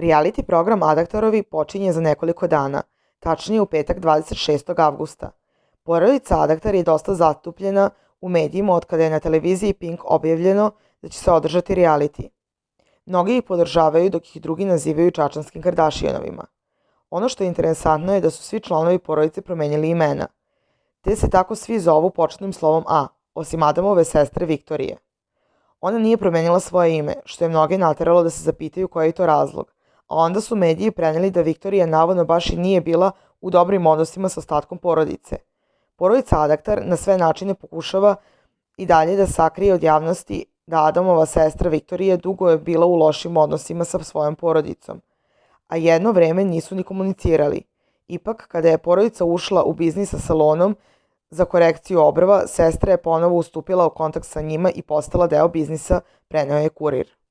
Reality program Adaktorovi počinje za nekoliko dana, tačnije u petak 26. avgusta. Porodica Adaktar je dosta zatupljena u medijima od kada je na televiziji Pink objavljeno da će se održati reality. Mnogi ih podržavaju dok ih drugi nazivaju čačanskim Kardashianovima. Ono što je interesantno je da su svi članovi porodice promenjali imena, te se tako svi zovu početnim slovom A, osim Adamove sestre Viktorije. Ona nije promenila svoje ime, što je mnoge nateralo da se zapitaju koji je to razlog, a onda su mediji preneli da Viktorija navodno baš i nije bila u dobrim odnosima sa ostatkom porodice. Porodica Adaktar na sve načine pokušava i dalje da sakrije od javnosti da Adamova sestra Viktorija dugo je bila u lošim odnosima sa svojom porodicom, a jedno vreme nisu ni komunicirali. Ipak, kada je porodica ušla u biznis sa salonom za korekciju obrva, sestra je ponovo ustupila u kontakt sa njima i postala deo biznisa, preneo je Kurir.